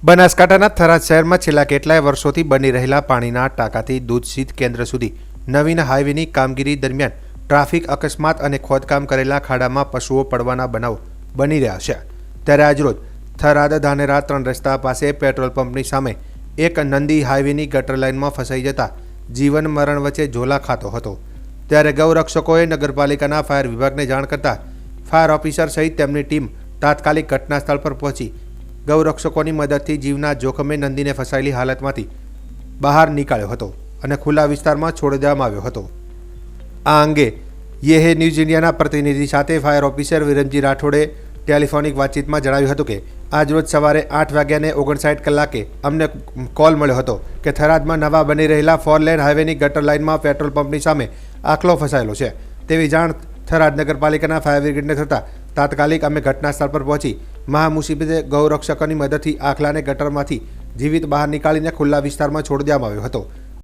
બનાસકાંઠાના થરાદ શહેરમાં છેલ્લા કેટલાય વર્ષોથી બની રહેલા પાણીના ટાંકાથી દૂધ શીત કેન્દ્ર સુધી નવીન હાઈવેની કામગીરી દરમિયાન ટ્રાફિક અકસ્માત અને ખોદકામ કરેલા ખાડામાં પશુઓ પડવાના બનાવો બની રહ્યા છે। ત્યારે આજરોજ થરાદ ધાનેરા 3 રસ્તા પાસે પેટ્રોલ પંપની સામે એક નંદી હાઈવેની ગટર લાઇનમાં ફસાઈ જતા જીવન મરણ વચ્ચે ઝોલા ખાતો હતો। ત્યારે ગૌરક્ષકોએ નગરપાલિકાના ફાયર વિભાગને જાણ કરતા ફાયર ઓફિસર સહિત તેમની ટીમ તાત્કાલિક ઘટના સ્થળ પર પહોંચી ગૌરક્ષકોની મદદથી જીવના જોખમે નંદીને ફસાયેલી હાલતમાંથી બહાર નીકાળ્યો હતો અને ખુલ્લા વિસ્તારમાં છોડી દેવામાં આવ્યો હતો। આ અંગે યે ન્યૂઝ ઇન્ડિયાના પ્રતિનિધિ સાથે ફાયર ઓફિસર વિરમજી રાઠોડે ટેલિફોનિક વાતચીતમાં જણાવ્યું હતું કે આજરોજ સવારે 8:59 અમને કોલ મળ્યો હતો કે થરાદમાં નવા બની રહેલા 4 લેન હાઈવેની ગટર લાઇનમાં પેટ્રોલ પંપની સામે આખલો ફસાયેલો છે તેવી જાણ થરાદ નગરપાલિકાના ફાયર બ્રિગેડને થતાં તાત્કાલિક અમે ઘટના સ્થળ પર પહોંચી મહામુસીબતે ગૌરક્ષકોની મદદથી આખલાને ગટરમાંથી જીવિત બહાર નીકાળીને ખુલ્લા વિસ્તારમાં છોડી દેવામાં આવ્યો હતો।